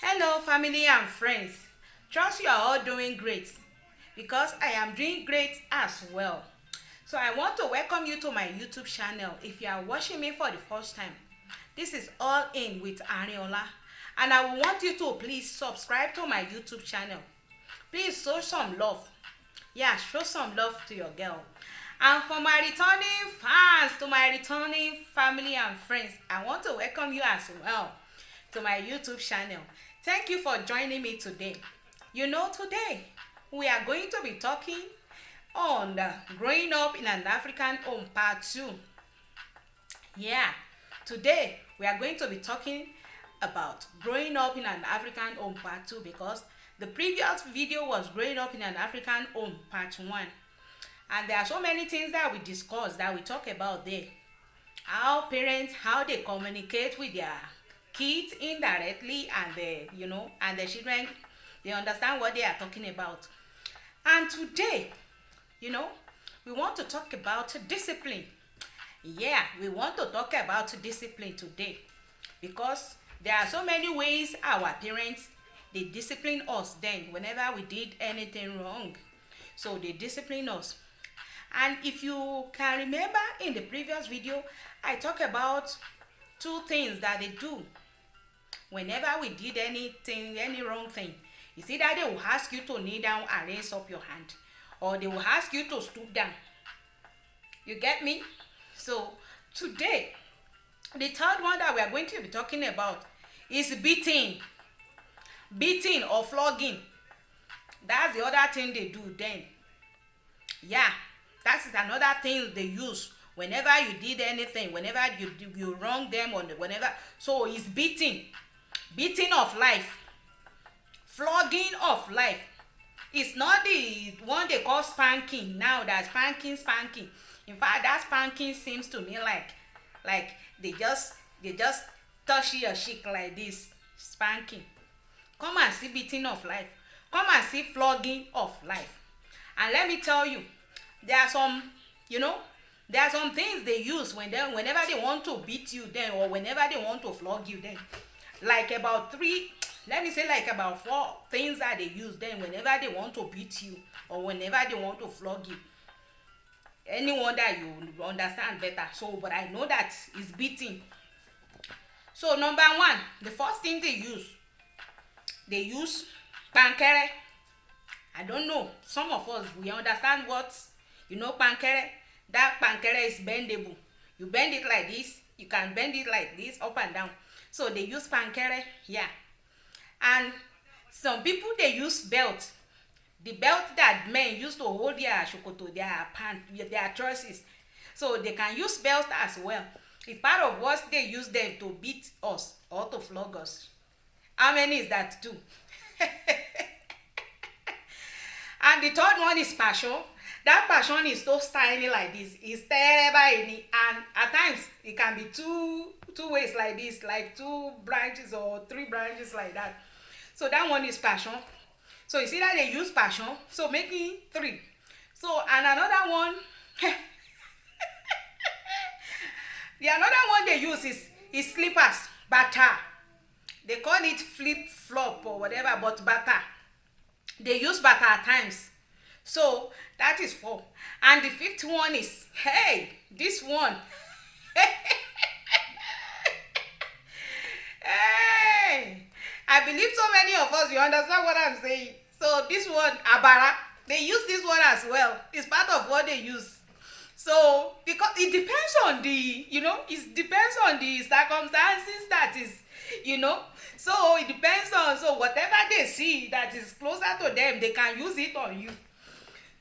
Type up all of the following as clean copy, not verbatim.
Hello, family and friends. Trust you are all doing great because I am doing great as well. So, I want to welcome you to my YouTube channel. If you are watching me for the first time, this is All In with Ariola, and I want you to please subscribe to my YouTube channel. Please show some love. Yeah, show some love to your girl. And for my returning fans, to my returning family and friends, I want to welcome you as well to my YouTube channel. Thank you for joining me today. Today we are going to be talking on growing up in an African home part 2. Yeah, today we are going to be talking about growing up in an African home part 2 because the previous video was growing up in an African home part 1. And there are so many things that we discuss, that we talk about there. How parents, how they communicate with their kids indirectly, and and the children, they understand what they are talking about. And today, we want to talk about discipline. Yeah, we want to talk about discipline today because there are so many ways our parents, they discipline us then whenever we did anything wrong. So they discipline us. And if you can remember, in the previous video, I talked about two things that they do whenever we did anything, any wrong thing. It's either they will ask you to kneel down and raise up your hand, or they will ask you to stoop down. You get me? So today, the third one that we are going to be talking about is beating. Beating or flogging. That's the other thing they do then. Yeah, that is another thing they use whenever you did anything, whenever you wrong them, or whenever. So it's beating. Beating of life. Flogging of life. It's not the one they call spanking now. That's spanking. In fact, that spanking seems to me like they just touch your cheek like this. Spanking. Come and see beating of life. Come and see flogging of life. And let me tell you, there are some things they use whenever they want to beat you then, or whenever they want to flog you then. Like about about 4 things that they use then whenever they want to beat you, or whenever they want to flog you. Anyone that you understand better. So, but I know that is beating. So number 1, the first thing they use pankere. I don't know. Some of us, we understand what, pankere. That pankere is bendable. You bend it like this. You can bend it like this, up and down. So they use pankere, yeah. And some people, they use belt. The belt that men use to hold their shokoto, their pants, their trousers. So they can use belt as well. It's part of what they use them to beat us or to flog us. How many is that too? And the third one is passion. That passion is so tiny like this. It's terrible, and at times it can be two ways like this, like 2 branches or 3 branches like that. So that one is passion. So you see that they use passion, so making 3. So and another one, the another one they use is slippers, bata. They call it flip flop or whatever, but bata. They use bata at times. So that is 4. And the 5th one is, hey, this one. Hey, I believe so many of us, you understand what I'm saying. So this one, abara, they use this one as well. It's part of what they use. So because it depends on it depends on the circumstances that is, so it depends on, so whatever they see that is closer to them, they can use it on you.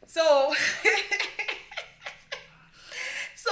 So so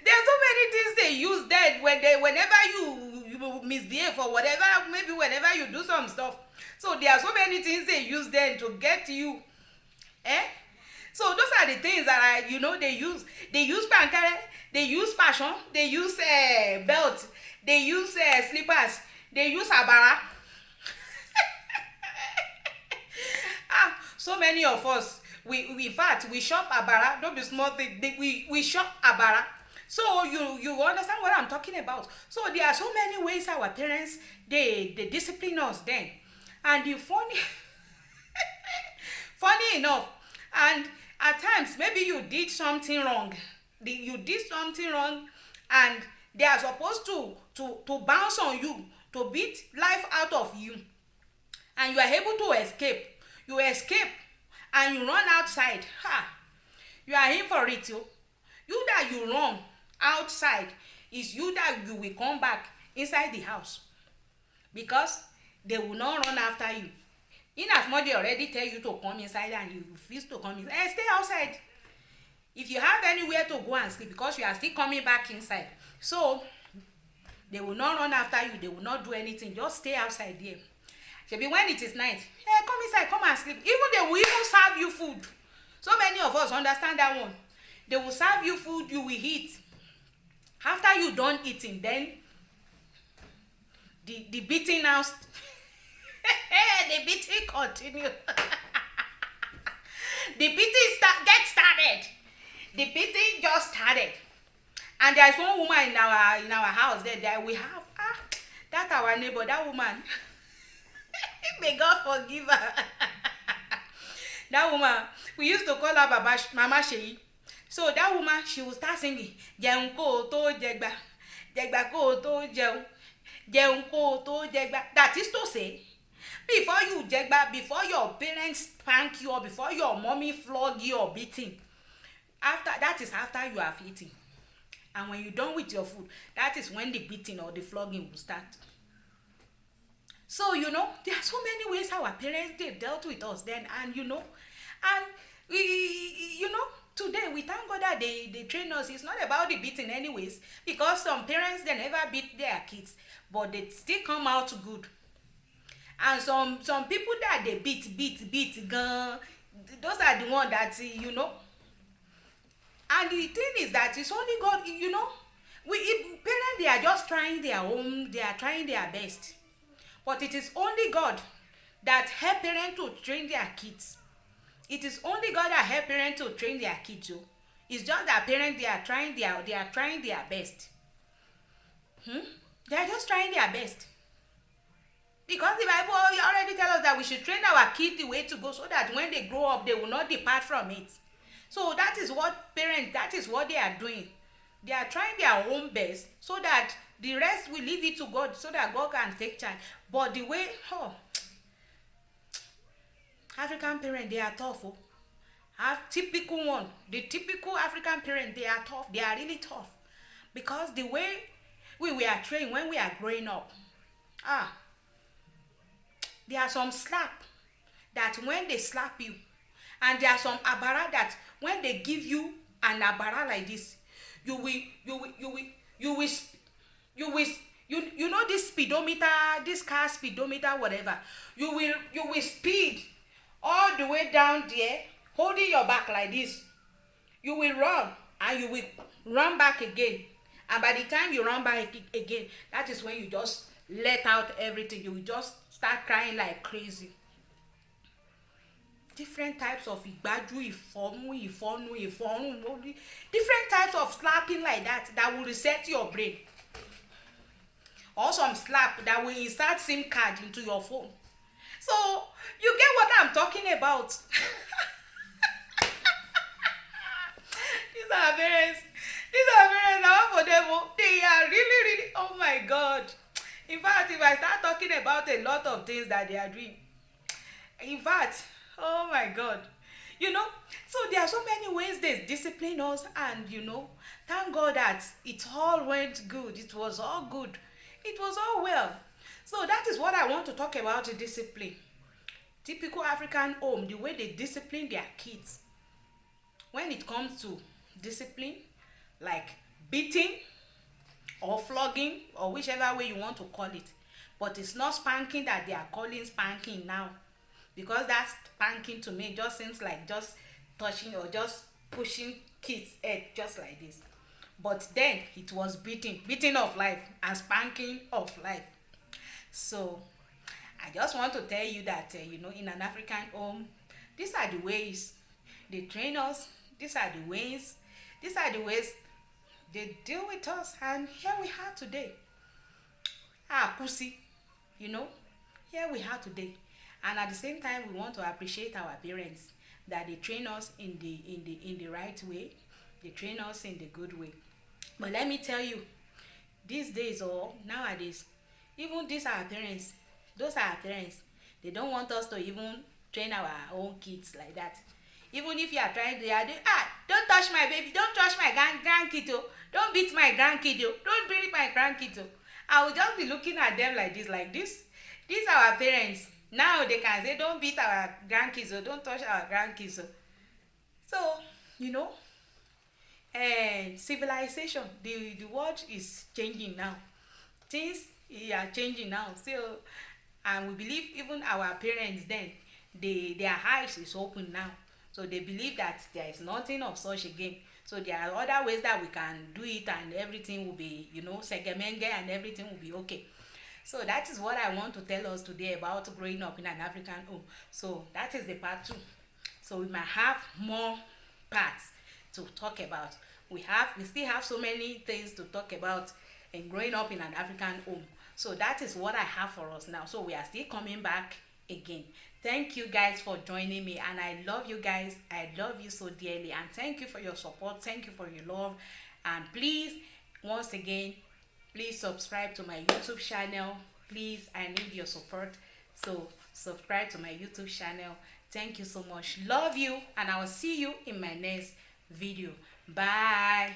there are so many things they use then whenever you misbehave or whatever, maybe whenever you do some stuff. So there are so many things they use then to get you. So those are the things that they use. They use pankare, they use passion, they use belt, they use slippers, they use abara. So many of us, we in fact we shop abara. Don't be small thing. We shop abara. So you understand what I'm talking about. So there are so many ways our parents they discipline us then. And the funny funny enough, and at times maybe you did something wrong. You did something wrong, and they are supposed to bounce on you, to beat life out of you, and you are able to escape. You escape and you run outside. Ha! You are in for it. You that you run outside is you that you will come back inside the house, because they will not run after you. In as much they already tell you to come inside and you refuse to come inside, stay outside. If you have anywhere to go and sleep, because you are still coming back inside, so they will not run after you, they will not do anything, just stay outside there. Maybe when it is night, hey, come inside, come and sleep. Even they will even serve you food. So many of us understand that one. They will serve you food, you will eat. After you done eating, then the beating now the beating continue. The beating get started. The beating just started. And there's one woman in our house there that we have. That our neighbor, that woman. May God forgive her. That woman, we used to call her Mama Sheyi. So that woman, she will start singing, Jẹun kó tó jẹgba, jẹgba kó tó jẹun, jẹun kó tó jẹgba. That is to say, before you jẹgba, before your parents spank you, or before your mommy flog you or beating, that is after you have eaten. And when you're done with your food, that is when the beating or the flogging will start. So, there are so many ways our parents, they dealt with us then. And, and we, today we thank God that they train us. It's not about the beating anyways, because some parents, they never beat their kids, but they still come out good. And some people that they beat, gun, those are the ones that, And the thing is that it's only God, parents, they are just trying their own, they are trying their best. But it is only God that help parents to train their kids. It is only God that help parents to train their kids. It's just that parents, they are trying their best. They are just trying their best. Because the Bible already tells us that we should train our kids the way to go, so that when they grow up, they will not depart from it. So that is what parents, that is what they are doing. They are trying their own best, so that the rest will leave it to God, so that God can take charge. But the way, African parents, they are tough. Typical one, the typical African parents, they are tough. They are really tough. Because the way we are trained when we are growing up, there are some slap that when they slap you, and there are some abara that when they give you an abara like this, you know this speedometer, this car speedometer, whatever, you will speed all the way down there, holding your back like this. You will run and you will run back again. And by the time you run back again, that is when you just let out everything. You will just start crying like crazy. Different types of igbaju, ifonu, different types of slapping like that will reset your brain. Or some slap that will insert SIM card into your phone. So you get what I'm talking about. These are parents. Now for them, they are really, oh my God. In fact, if I start talking about a lot of things that they are doing, in fact, oh my God, so there are so many ways they discipline us, and thank God that it all went good. It was all good. It was all well. So that is what I want to talk about, the discipline. Typical African home, the way they discipline their kids. When it comes to discipline, like beating or flogging, or whichever way you want to call it. But it's not spanking that they are calling spanking now. Because that spanking to me just seems like just touching or just pushing kids' head just like this. But then it was beating of life and spanking of life. So I just want to tell you that, in an African home, these are the ways they train us. These are the ways they deal with us, and here we are today. Ah, pussy, you know, here we are today. And at the same time, we want to appreciate our parents that they train us in the right way. They train us in the good way. But let me tell you, these days or nowadays, even these our parents, those are our parents, they don't want us to even train our own kids like that. Even if you are trying to, don't touch my baby, don't touch my grandkid oh, don't beat my grandkid oh, don't beat my grandkid oh. I will just be looking at them like this, these are our parents. Now they can say don't beat our grandkids or don't touch our grandkids oh. So, you know, and civilization, the world is changing now. Things are changing now. So, and we believe even our parents then, their eyes is open now. So they believe that there is nothing of such again. So there are other ways that we can do it, and everything will be, segemenge, and everything will be okay. So that is what I want to tell us today about growing up in an African home. So that is the part 2. So we might have more parts to talk about. We still have so many things to talk about in growing up in an African home. So that is what I have for us now. So we are still coming back again. Thank you guys for joining me, and I love you guys. I love you so dearly, and thank you for your support. Thank you for your love. And please, once again, please subscribe to my YouTube channel. Please, I need your support. So subscribe to my YouTube channel. Thank you so much. Love you, and I will see you in my next video. Bye.